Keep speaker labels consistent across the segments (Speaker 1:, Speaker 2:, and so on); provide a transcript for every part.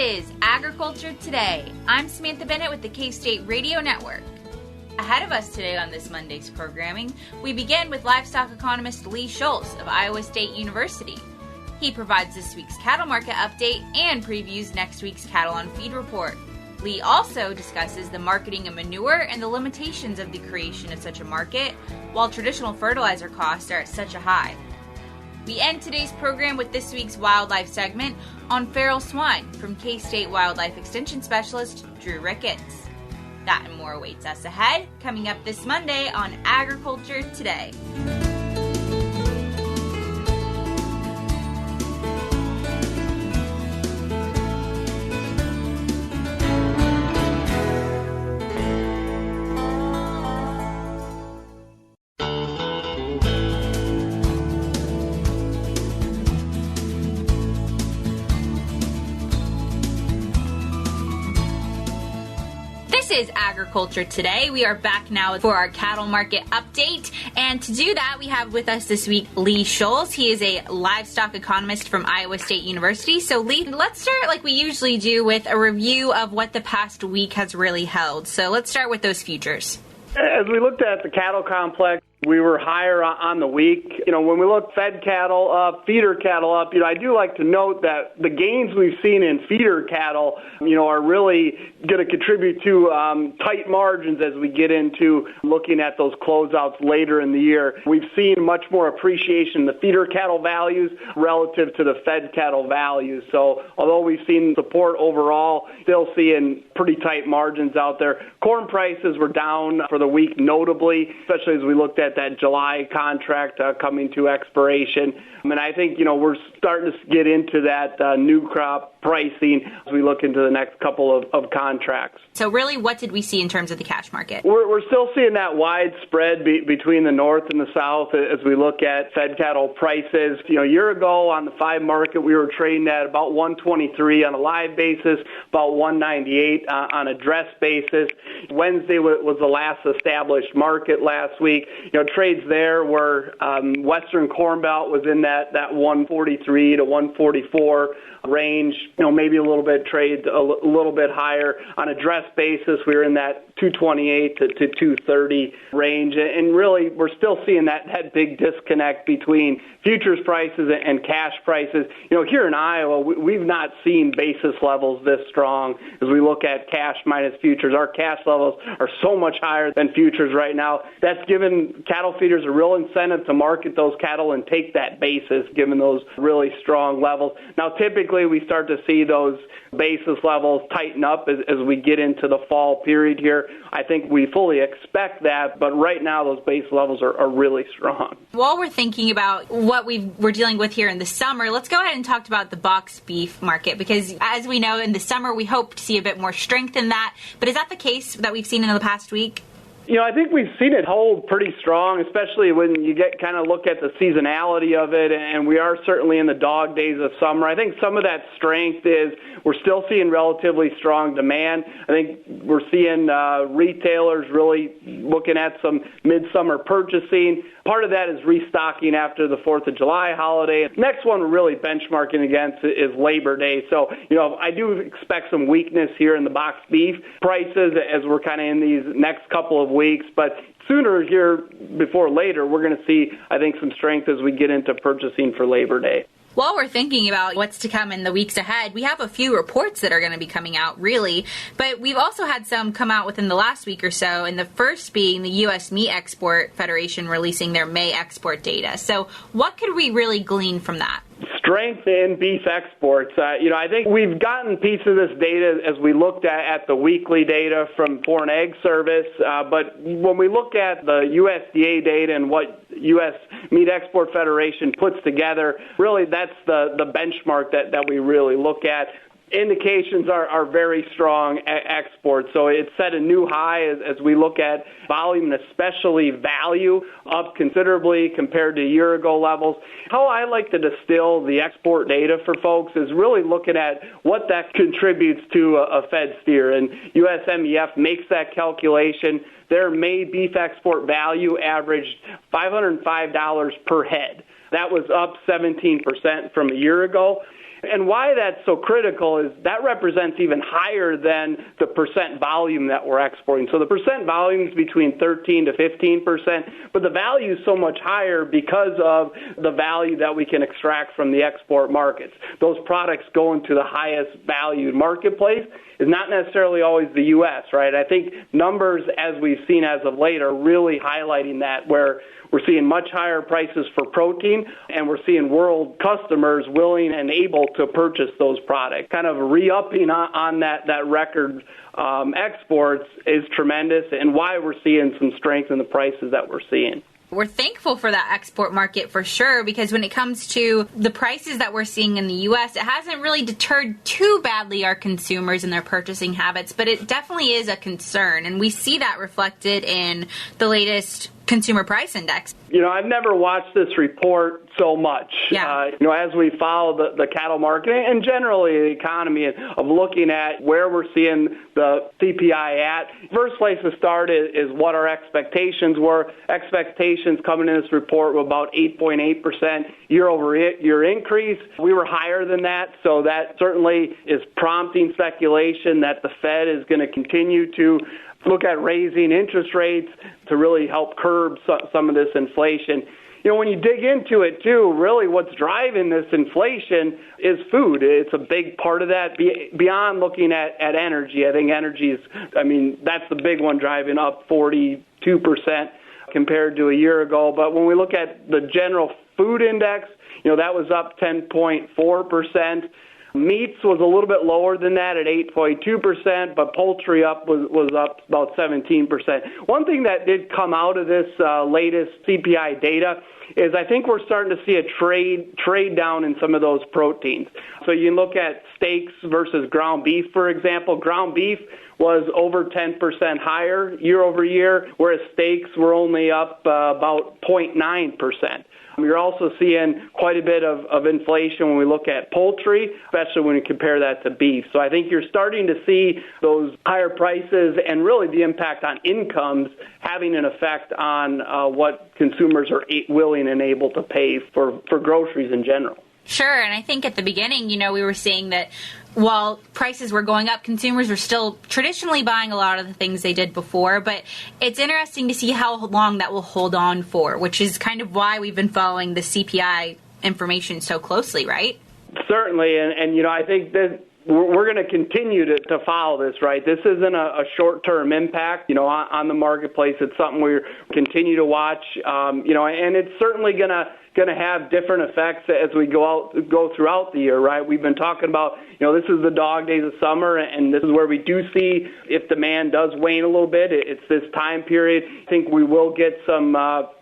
Speaker 1: is Agriculture Today. I'm Samantha Bennett with the K-State Radio Network. Ahead of us today on this Monday's programming, we begin with livestock economist Lee Schulz of Iowa State University. He provides this week's cattle market update and previews next week's cattle on feed report. Lee also discusses the marketing of manure and the limitations of the creation of such a market, while traditional fertilizer costs are at such a high. We end today's program with this week's wildlife segment on feral swine from K-State Wildlife Extension Specialist Drew Ricketts. That and more awaits us ahead, coming up this Monday on Agriculture Today. This is Agriculture Today. We are back now for our cattle market update. And to do that, we have with us this week Lee Schulz. He is a livestock economist from Iowa State University. So Lee, let's start like we usually do with a review of what the past week has really held. So let's start with those futures.
Speaker 2: As we looked at the cattle complex, we were higher on the week. When we look fed cattle up, feeder cattle up, I do like to note that the gains we've seen in feeder cattle, are really going to contribute to tight margins as we get into looking at those closeouts later in the year. We've seen much more appreciation in the feeder cattle values relative to the fed cattle values. So although we've seen support overall, still seeing pretty tight margins out there. Corn prices were down for the week notably, especially as we looked at that July contract coming to expiration. And I think, we're starting to get into that new crop pricing as we look into the next couple of contracts.
Speaker 1: So really, what did we see in terms of the cash market?
Speaker 2: We're still seeing that wide spread between the north and the south as we look at fed cattle prices. A year ago on the 5 market, we were trading at about 123 on a live basis, about 198 on a dress basis. Wednesday was the last established market last week. Trades there were Western Corn Belt was in that 143 to 144 range, maybe a little bit trade a little bit higher. On a dress basis, we were in that 228 to 230 range. And really, we're still seeing that big disconnect between futures prices and cash prices. Here in Iowa, we've not seen basis levels this strong as we look at cash minus futures. Our cash levels are so much higher than futures right now. That's given cattle feeders a real incentive to market those cattle and take that basis, given those really strong levels. Now, typically, we start to see those basis levels tighten up as we get into the fall period here. I think we fully expect that, but right now those base levels are really strong.
Speaker 1: While we're thinking about what we're dealing with here in the summer, let's go ahead and talk about the box beef market, because as we know, in the summer we hope to see a bit more strength in that. But is that the case that we've seen in the past week?
Speaker 2: I think we've seen it hold pretty strong, especially when you look at the seasonality of it, and we are certainly in the dog days of summer. I think some of that strength is we're still seeing relatively strong demand. I think we're seeing retailers really looking at some midsummer purchasing. Part of that is restocking after the 4th of July holiday. Next one we're really benchmarking against is Labor Day. So, I do expect some weakness here in the box beef prices as we're kind of in these next couple of weeks, but sooner here before later, we're going to see, I think, some strength as we get into purchasing for Labor Day.
Speaker 1: While we're thinking about what's to come in the weeks ahead, we have a few reports that are going to be coming out, really. But we've also had some come out within the last week or so, and the first being the U.S. Meat Export Federation releasing their May export data. So what could we really glean from that?
Speaker 2: Strength in beef exports. I think we've gotten a piece of this data as we looked at the weekly data from Foreign Ag Service. But when we look at the USDA data and what U.S. Meat Export Federation puts together, really that's the benchmark that we really look at. Indications are very strong exports. So it set a new high as we look at volume and especially value up considerably compared to year ago levels. How I like to distill the export data for folks is really looking at what that contributes to a fed steer. And USMEF makes that calculation. Their May beef export value averaged $505 per head. That was up 17% from a year ago. And why that's so critical is that represents even higher than the percent volume that we're exporting. So the percent volume is between 13 to 15%, but the value is so much higher because of the value that we can extract from the export markets. Those products go into the highest valued marketplace is not necessarily always the U.S., right? I think numbers, as we've seen as of late, are really highlighting that, where we're seeing much higher prices for protein, and we're seeing world customers willing and able to purchase those products. Kind of re-upping on that record exports is tremendous, and why we're seeing some strength in the prices that we're seeing.
Speaker 1: We're thankful for that export market for sure, because when it comes to the prices that we're seeing in the U.S., it hasn't really deterred too badly our consumers and their purchasing habits, but it definitely is a concern, and we see that reflected in the latest Consumer Price Index.
Speaker 2: I've never watched this report so much.
Speaker 1: Yeah.
Speaker 2: As we follow the cattle market and generally the economy, of looking at where we're seeing the CPI at. First place to start is what our expectations were. Expectations coming in this report were about 8.8% year-over-year increase. We were higher than that, so that certainly is prompting speculation that the Fed is going to continue to look at raising interest rates to really help curb some of this inflation. When you dig into it, too, really what's driving this inflation is food. It's a big part of that. Beyond looking at energy, I think energy is, that's the big one, driving up 42% compared to a year ago. But when we look at the general food index, that was up 10.4%. Meats was a little bit lower than that at 8.2%, but poultry was up about 17%. One thing that did come out of this latest CPI data is I think we're starting to see a trade down in some of those proteins. So you look at steaks versus ground beef, for example. Ground beef was over 10% higher year over year, whereas steaks were only up about 0.9%. You're also seeing quite a bit of inflation when we look at poultry, especially when you compare that to beef. So I think you're starting to see those higher prices and really the impact on incomes having an effect on what consumers are willing and able to pay for groceries in general.
Speaker 1: Sure, and I think at the beginning, we were seeing that while prices were going up, consumers were still traditionally buying a lot of the things they did before, but it's interesting to see how long that will hold on for, which is kind of why we've been following the CPI information so closely, right?
Speaker 2: Certainly, and I think that we're going to continue to follow this, right? This isn't a short-term impact, on the marketplace. It's something we continue to watch, and it's certainly going to have different effects as we go throughout the year, right? We've been talking about, this is the dog days of summer, and this is where we do see if demand does wane a little bit. It's this time period. I think we will get some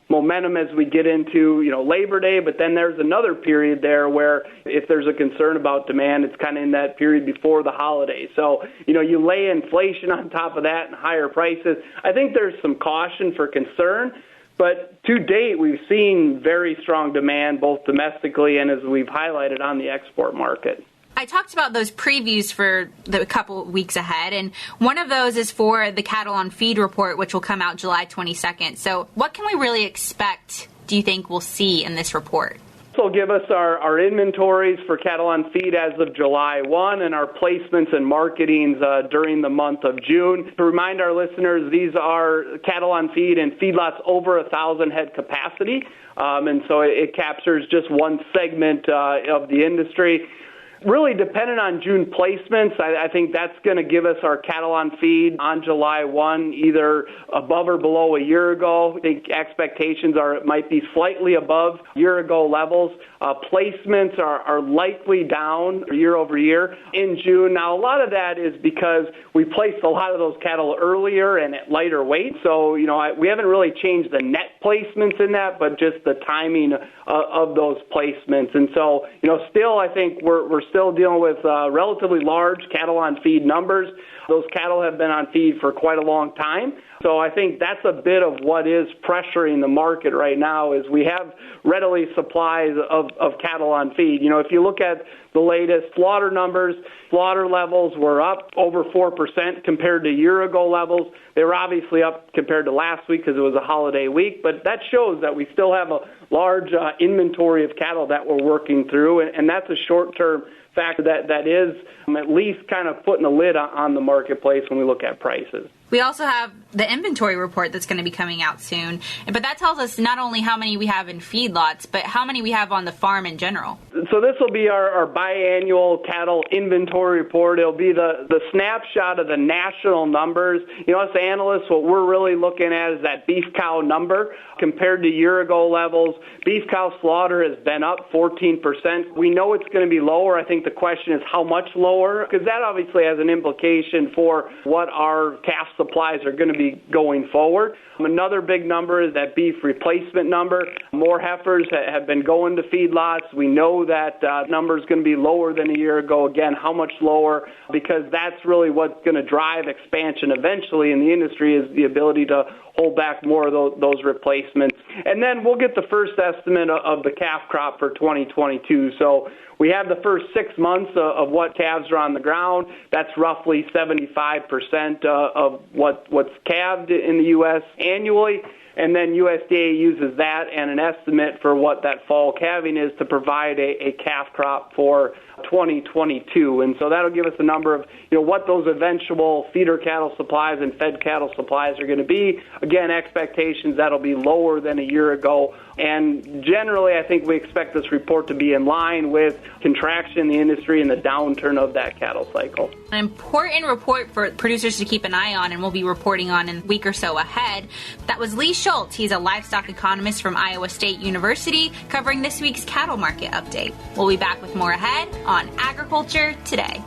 Speaker 2: momentum as we get into, Labor Day, but then there's another period there where if there's a concern about demand, it's kind of in that period before the holidays. So, you lay inflation on top of that and higher prices. I think there's some caution for concern. But to date, we've seen very strong demand, both domestically and as we've highlighted on the export market.
Speaker 1: I talked about those previews for the couple of weeks ahead, and one of those is for the Cattle on Feed report, which will come out July 22nd. So what can we really expect, do you think, we'll see in this report?
Speaker 2: This will give us our inventories for cattle on feed as of July 1 and our placements and marketings during the month of June. To remind our listeners, these are cattle on feed and feedlots over 1,000 head capacity, and so it captures just one segment of the industry. Really dependent on June placements, I think that's going to give us our cattle on feed on July 1, either above or below a year ago. I think expectations are it might be slightly above year-ago levels. Placements are likely down year over year in June. Now, a lot of that is because we placed a lot of those cattle earlier and at lighter weight. So, we haven't really changed the net placements in that, but just the timing of those placements. And so, still, I think we're still dealing with relatively large cattle on feed numbers. Those cattle have been on feed for quite a long time. So I think that's a bit of what is pressuring the market right now is we have readily supplies of cattle on feed. If you look at the latest slaughter numbers, slaughter levels were up over 4% compared to year-ago levels. They were obviously up compared to last week because it was a holiday week, but that shows that we still have a large inventory of cattle that we're working through, and that's a short-term factor that is at least kind of putting a lid on the marketplace when we look at prices.
Speaker 1: We also have the inventory report that's going to be coming out soon, but that tells us not only how many we have in feedlots, but how many we have on the farm in general.
Speaker 2: So this will be our biannual cattle inventory report. It'll be the snapshot of the national numbers. As analysts, what we're really looking at is that beef cow number compared to year-ago levels. Beef cow slaughter has been up 14%. We know it's going to be lower. I think the question is how much lower, because that obviously has an implication for what our calf supplies are going to be going forward. Another big number is that beef replacement number. More heifers have been going to feedlots. We know that number is going to be lower than a year ago. Again, how much lower? Because that's really what's going to drive expansion eventually in the industry, is the ability to hold back more of those replacements. And then we'll get the first estimate of the calf crop for 2022. So we have the first 6 months of what calves are on the ground. That's roughly 75% of what's calved in the U.S. annually. And then USDA uses that and an estimate for what that fall calving is to provide a calf crop for 2022. And so that'll give us a number of, what those eventual feeder cattle supplies and fed cattle supplies are going to be. Again, expectations that'll be lower than a year ago. And generally, I think we expect this report to be in line with contraction in the industry and the downturn of that cattle cycle.
Speaker 1: An important report for producers to keep an eye on, and we'll be reporting on in a week or so ahead. That was Lee Schulz. He's a livestock economist from Iowa State University, covering this week's cattle market update. We'll be back with more ahead on Agriculture Today.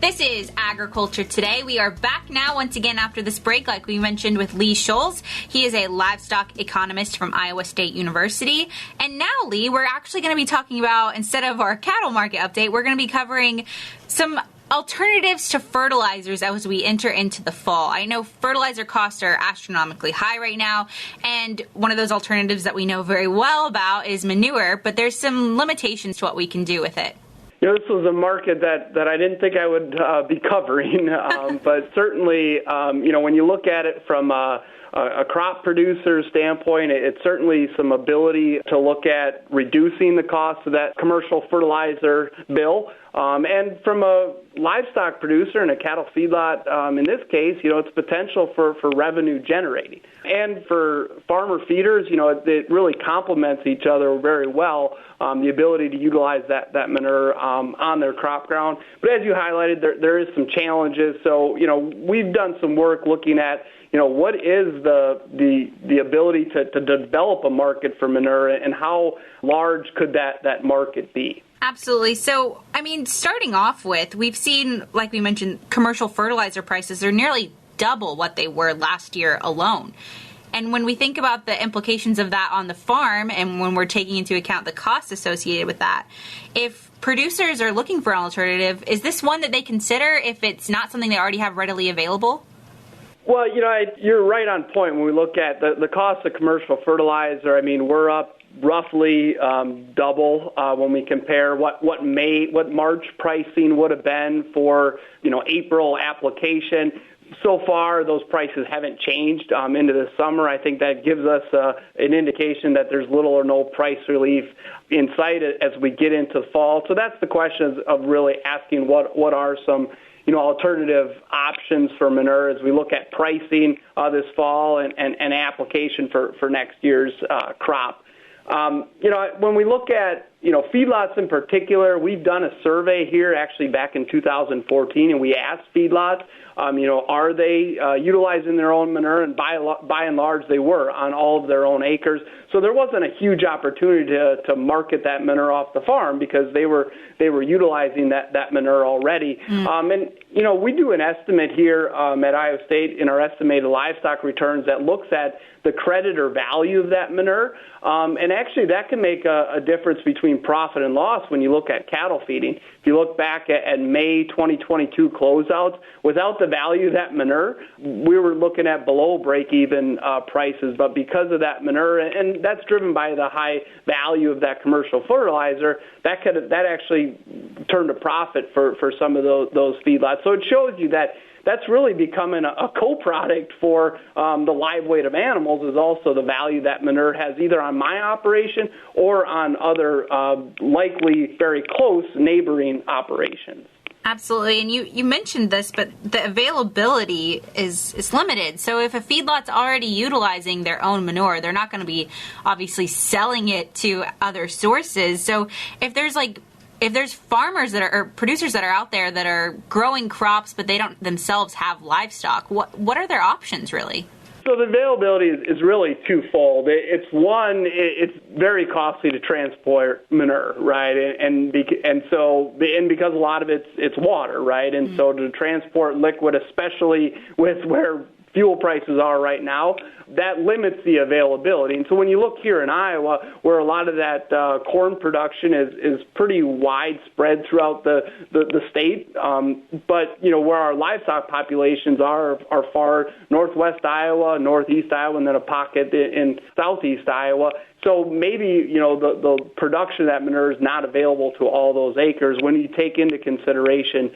Speaker 1: This is Agriculture Today. We are back now once again after this break, like we mentioned, with Lee Schulz. He is a livestock economist from Iowa State University. And now, Lee, we're actually going to be talking about, instead of our cattle market update, we're going to be covering some alternatives to fertilizers as we enter into the fall. I know fertilizer costs are astronomically high right now, and one of those alternatives that we know very well about is manure, but there's some limitations to what we can do with it.
Speaker 2: This was a market that I didn't think I would be covering, but certainly, when you look at it from a crop producer standpoint, it's certainly some ability to look at reducing the cost of that commercial fertilizer bill. And from a livestock producer and a cattle feedlot, in this case, it's potential for revenue generating. And for farmer feeders, it really complements each other very well, the ability to utilize that manure on their crop ground. But as you highlighted, there is some challenges. So, we've done some work looking at what is the ability to develop a market for manure, and how large could that market be?
Speaker 1: Absolutely. So, starting off with, we've seen, like we mentioned, commercial fertilizer prices are nearly double what they were last year alone. And when we think about the implications of that on the farm, and when we're taking into account the costs associated with that, if producers are looking for an alternative, is this one that they consider if it's not something they already have readily available?
Speaker 2: Well, you're right on point. When we look at the cost of commercial fertilizer, we're up roughly double when we compare what March pricing would have been for April application. So far, those prices haven't changed into the summer. I think that gives us an indication that there's little or no price relief in sight as we get into fall. So that's the question of really asking what are some alternative options for manure as we look at pricing this fall and application for next year's crop. When we look at, feedlots in particular, we've done a survey here actually back in 2014, and we asked feedlots, are they utilizing their own manure? And by and large, they were on all of their own acres. So there wasn't a huge opportunity to market that manure off the farm because they were utilizing that manure already. And we do an estimate here at Iowa State in our estimated livestock returns that looks at the credit or value of that manure. And actually, that can make a difference between between profit and loss when you look at cattle feeding. If you look back at May 2022 closeouts, without the value of that manure, we were looking at below break-even prices. But because of that manure, and that's driven by the high value of that commercial fertilizer, that actually turned a profit for some of those feedlots. So it shows you that that's really becoming a co-product for the live weight of animals, is also the value that manure has either on my operation or on other likely very close neighboring operations.
Speaker 1: Absolutely. And you mentioned this, but the availability is limited. So if a feedlot's already utilizing their own manure, they're not going to be obviously selling it to other sources. So if there's farmers or producers that are out there that are growing crops, but they don't themselves have livestock, what are their options really?
Speaker 2: So the availability is really twofold. It's one, it's very costly to transport manure, right? And because a lot of it's water, right? And so to transport liquid, especially with where fuel prices are right now, that limits the availability. And so when you look here in Iowa, where a lot of that corn production is pretty widespread throughout the state, but where our livestock populations are far northwest Iowa, northeast Iowa, and then a pocket in southeast Iowa. So maybe, the production of that manure is not available to all those acres when you take into consideration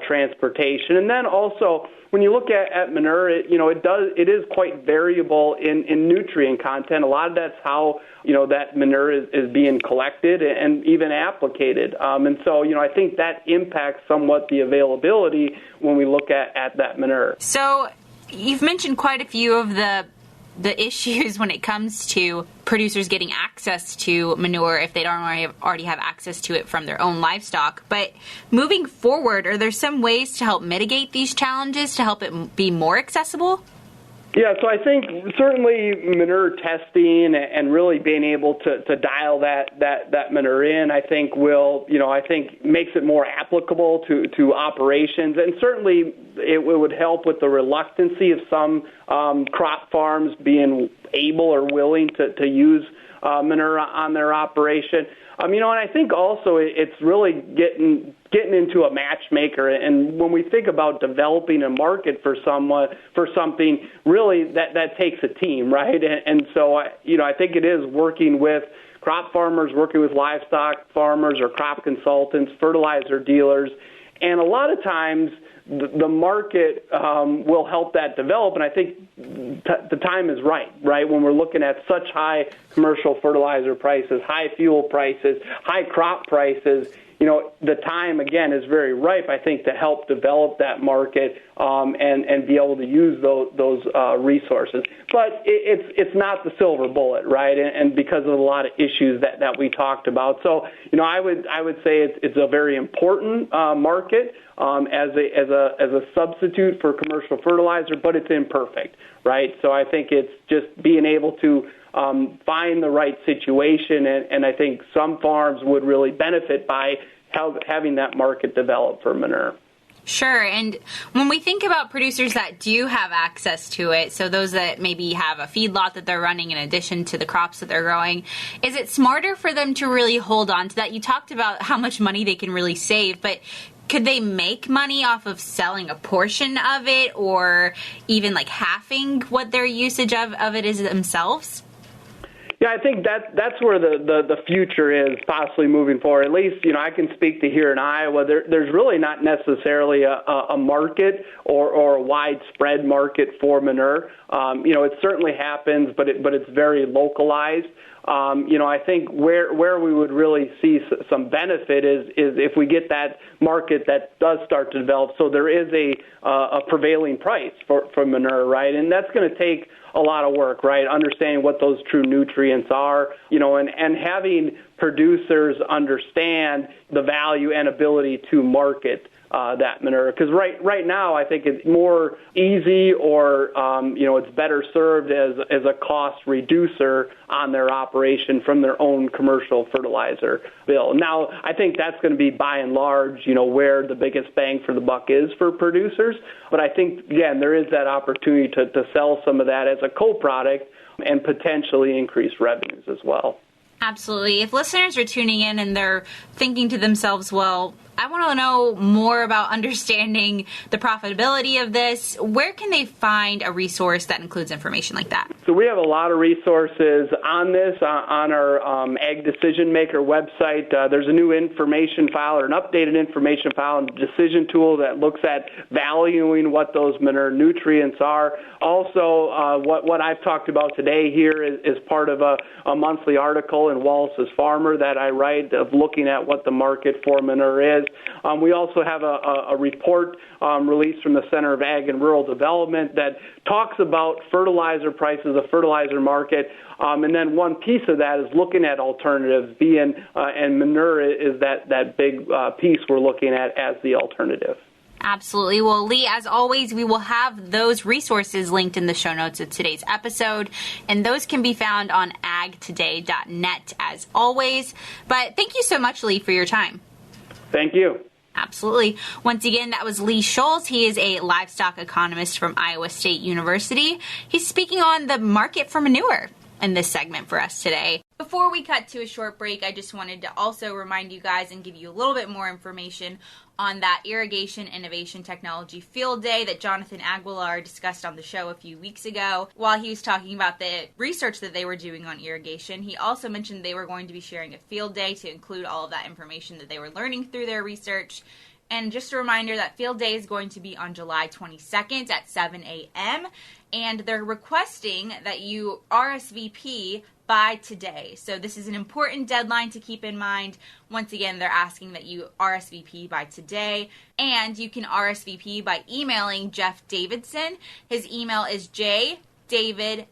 Speaker 2: transportation. And then also, when you look at manure, it is quite variable in nutrient content. A lot of that's how that manure is being collected and even applicated. And so I think that impacts somewhat the availability when we look at that manure.
Speaker 1: So you've mentioned quite a few of the issues when it comes to producers getting access to manure if they don't already have access to it from their own livestock. But moving forward, are there some ways to help mitigate these challenges to help it be more accessible?
Speaker 2: Yeah, so I think certainly manure testing and really being able to dial that manure in, I think makes it more applicable to operations. And certainly it would help with the reluctancy of some crop farms being able or willing to use manure on their operation. And I think also it's really getting into a matchmaker. And when we think about developing a market for something, really that takes a team, right? And so, I think it is working with crop farmers, working with livestock farmers or crop consultants, fertilizer dealers. And a lot of times the market will help that develop, and I think the time is right, when we're looking at such high commercial fertilizer prices, high fuel prices, high crop prices. The time, again, is very ripe, I think, to help develop that market and be able to use those resources. But it's not the silver bullet, right? And because of a lot of issues that we talked about. So, I would say it's a very important market as a substitute for commercial fertilizer, but it's imperfect, right? So I think it's just being able to find the right situation, and I think some farms would really benefit by having that market develop for manure.
Speaker 1: Sure. And when we think about producers that do have access to it, so those that maybe have a feedlot that they're running in addition to the crops that they're growing, is it smarter for them to really hold on to that? You talked about how much money they can really save, but could they make money off of selling a portion of it or even like halving what their usage of it is themselves?
Speaker 2: Yeah, I think that's where the future is possibly moving forward. At least, I can speak to here in Iowa. There's really not necessarily a market or a widespread market for manure. It certainly happens, but it's very localized. I think where we would really see some benefit is if we get that market that does start to develop. So there is a prevailing price for manure, right? And that's going to take a lot of work, right? Understanding what those true nutrients are, and having producers understand the value and ability to market that manure. Because right now, I think it's more easy or, it's better served as a cost reducer on their operation from their own commercial fertilizer bill. Now, I think that's going to be by and large, where the biggest bang for the buck is for producers. But I think, again, there is that opportunity to sell some of that as a co-product and potentially increase revenues as well.
Speaker 1: Absolutely. If listeners are tuning in and they're thinking to themselves, well, I want to know more about understanding the profitability of this, where can they find a resource that includes information like that?
Speaker 2: So we have a lot of resources on this, on our Ag Decision Maker website. There's a new information file or an updated information file and decision tool that looks at valuing what those manure nutrients are. Also, what I've talked about today here is part of a monthly article in Wallace's Farmer that I write of looking at what the market for manure is. We also have a report released from the Center of Ag and Rural Development that talks about fertilizer prices, the fertilizer market, and then one piece of that is looking at alternatives, and manure is that big piece we're looking at as the alternative.
Speaker 1: Absolutely. Well, Lee, as always, we will have those resources linked in the show notes of today's episode, and those can be found on agtoday.net as always. But thank you so much, Lee, for your time.
Speaker 2: Thank you.
Speaker 1: Absolutely. Once again, that was Lee Schulz. He is a livestock economist from Iowa State University. He's speaking on the market for manure in this segment for us today. Before we cut to a short break, I just wanted to also remind you guys and give you a little bit more information on that Irrigation Innovation Technology Field Day that Jonathan Aguilar discussed on the show a few weeks ago. While he was talking about the research that they were doing on irrigation, he also mentioned they were going to be sharing a field day to include all of that information that they were learning through their research. And just a reminder that field day is going to be on July 22nd at 7 a.m. And they're requesting that you RSVP by today. So this is an important deadline to keep in mind. Once again, they're asking that you RSVP by today. And you can RSVP by emailing Jeff Davidson. His email is jdavidso@ksu.edu.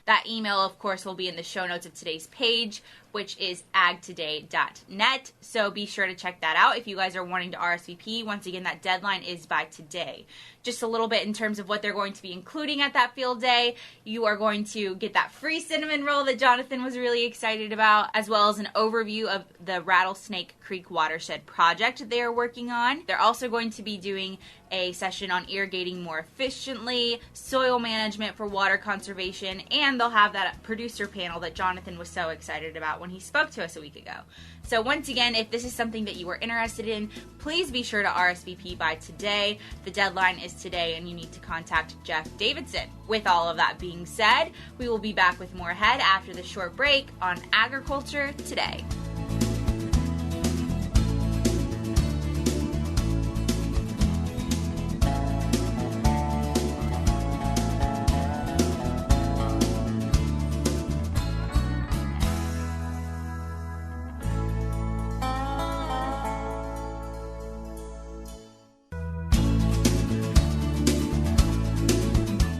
Speaker 1: That email, of course, will be in the show notes of today's page, which is agtoday.net. So be sure to check that out if you guys are wanting to RSVP. Once again, that deadline is by today. Just a little bit in terms of what they're going to be including at that field day. You are going to get that free cinnamon roll that Jonathan was really excited about, as well as an overview of the Rattlesnake Creek Watershed project they are working on. They're also going to be doing a session on irrigating more efficiently, soil management for water conservation, and they'll have that producer panel that Jonathan was so excited about when he spoke to us a week ago. So once again, if this is something that you are interested in, please be sure to RSVP by today. The deadline is today, and you need to contact Jeff Davidson. With all of that being said, we will be back with more ahead after the short break on Agriculture Today.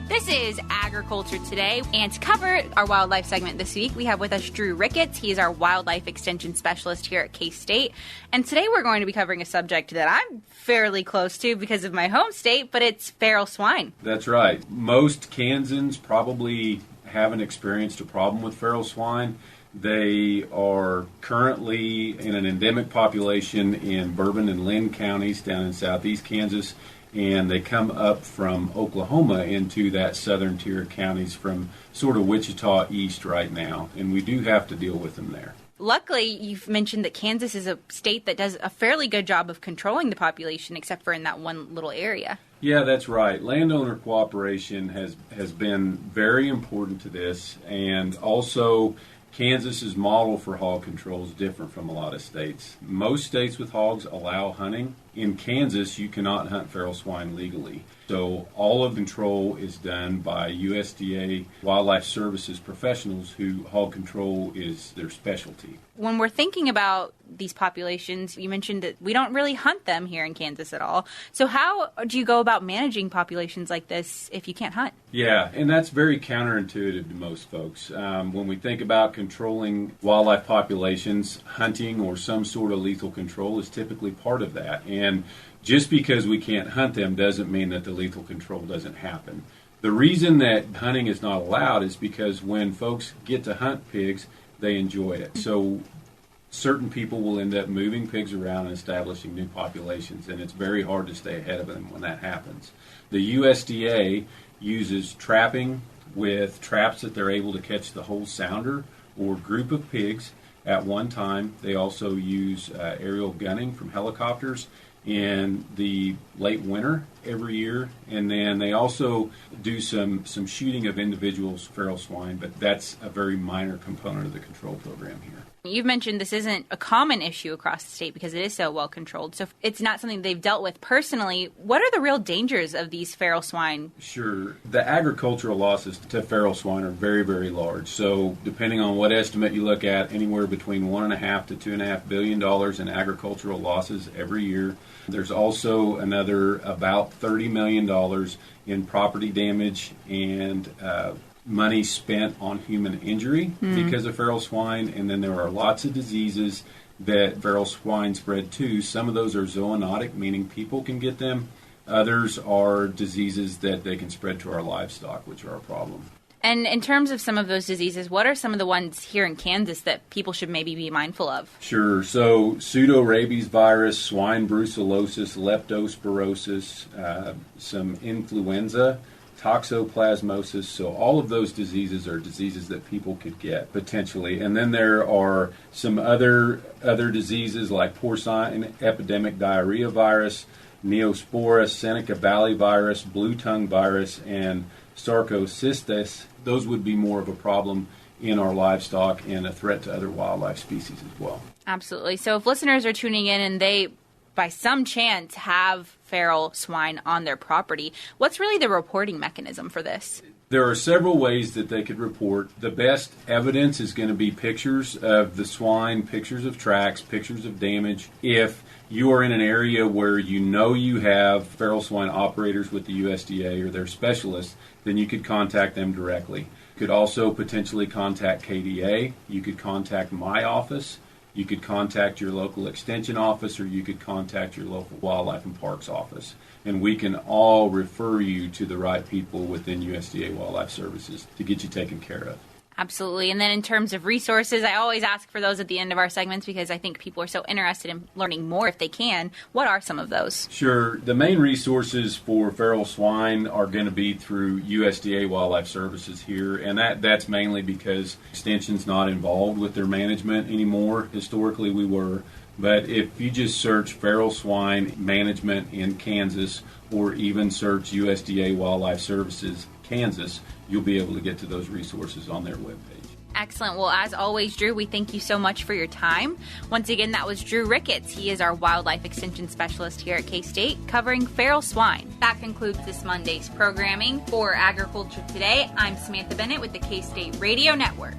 Speaker 1: This is Agriculture Today, and to cover our wildlife segment this week, we have with us Drew Ricketts. He is our Wildlife Extension Specialist here at K-State, and today we're going to be covering a subject that I'm fairly close to because of my home state, but it's feral swine.
Speaker 3: That's right. Most Kansans probably haven't experienced a problem with feral swine. They are currently in an endemic population in Bourbon and Lynn counties down in southeast Kansas, and they come up from Oklahoma into that southern tier of counties from sort of Wichita east right now, and we do have to deal with them there.
Speaker 1: Luckily, you've mentioned that Kansas is a state that does a fairly good job of controlling the population, except for in that one little area.
Speaker 3: Yeah, that's right. Landowner cooperation has been very important to this, and also Kansas's model for hog control is different from a lot of states. Most states with hogs allow hunting. In Kansas, you cannot hunt feral swine legally. So all of control is done by USDA Wildlife Services professionals who hog control is their specialty.
Speaker 1: When we're thinking about these populations, you mentioned that we don't really hunt them here in Kansas at all. So how do you go about managing populations like this if you can't hunt?
Speaker 3: Yeah, and that's very counterintuitive to most folks. When we think about controlling wildlife populations, hunting or some sort of lethal control is typically part of that. And just because we can't hunt them doesn't mean that the lethal control doesn't happen. The reason that hunting is not allowed is because when folks get to hunt pigs, they enjoy it. So certain people will end up moving pigs around and establishing new populations, and it's very hard to stay ahead of them when that happens. The USDA uses trapping, with traps that they're able to catch the whole sounder or group of pigs at one time. They also use aerial gunning from helicopters in the late winter every year, and then they also do some shooting of individuals, feral swine, but that's a very minor component of the control program here.
Speaker 1: You've mentioned this isn't a common issue across the state because it is so well controlled. So it's not something they've dealt with personally. What are the real dangers of these feral swine?
Speaker 3: Sure. The agricultural losses to feral swine are very, very large. So depending on what estimate you look at, anywhere between $1.5 to $2.5 billion in agricultural losses every year. There's also another about $30 million in property damage and money spent on human injury because of feral swine, and then there are lots of diseases that feral swine spread to. Some of those are zoonotic, meaning people can get them. Others are diseases that they can spread to our livestock, which are a problem.
Speaker 1: And in terms of some of those diseases, what are some of the ones here in Kansas that people should maybe be mindful of?
Speaker 3: Sure. So pseudorabies virus, swine brucellosis, leptospirosis, some influenza, toxoplasmosis. So all of those diseases are diseases that people could get potentially. And then there are some other diseases like porcine epidemic diarrhea virus, Neosporus, Seneca Valley virus, blue tongue virus, and Sarcocystis. Those would be more of a problem in our livestock and a threat to other wildlife species as well.
Speaker 1: Absolutely. So if listeners are tuning in and they, by some chance, have feral swine on their property, what's really the reporting mechanism for this?
Speaker 3: There are several ways that they could report. The best evidence is going to be pictures of the swine, pictures of tracks, pictures of damage. If you are in an area where you know you have feral swine operators with the USDA or their specialists, then you could contact them directly. You could also potentially contact KDA. You could contact my office. You could contact your local extension office, or you could contact your local wildlife and parks office. And we can all refer you to the right people within USDA Wildlife Services to get you taken care of.
Speaker 1: Absolutely. And then in terms of resources, I always ask for those at the end of our segments because I think people are so interested in learning more if they can. What are some of those?
Speaker 3: Sure. The main resources for feral swine are going to be through USDA Wildlife Services here, and that's mainly because Extension's not involved with their management anymore. Historically, we were. But if you just search feral swine management in Kansas or even search USDA Wildlife Services Kansas, you'll be able to get to those resources on their webpage.
Speaker 1: Excellent. Well, as always, Drew, we thank you so much for your time. Once again, that was Drew Ricketts. He is our Wildlife Extension Specialist here at K-State, covering feral swine. That concludes this Monday's programming. For Agriculture Today, I'm Samantha Bennett with the K-State Radio Network.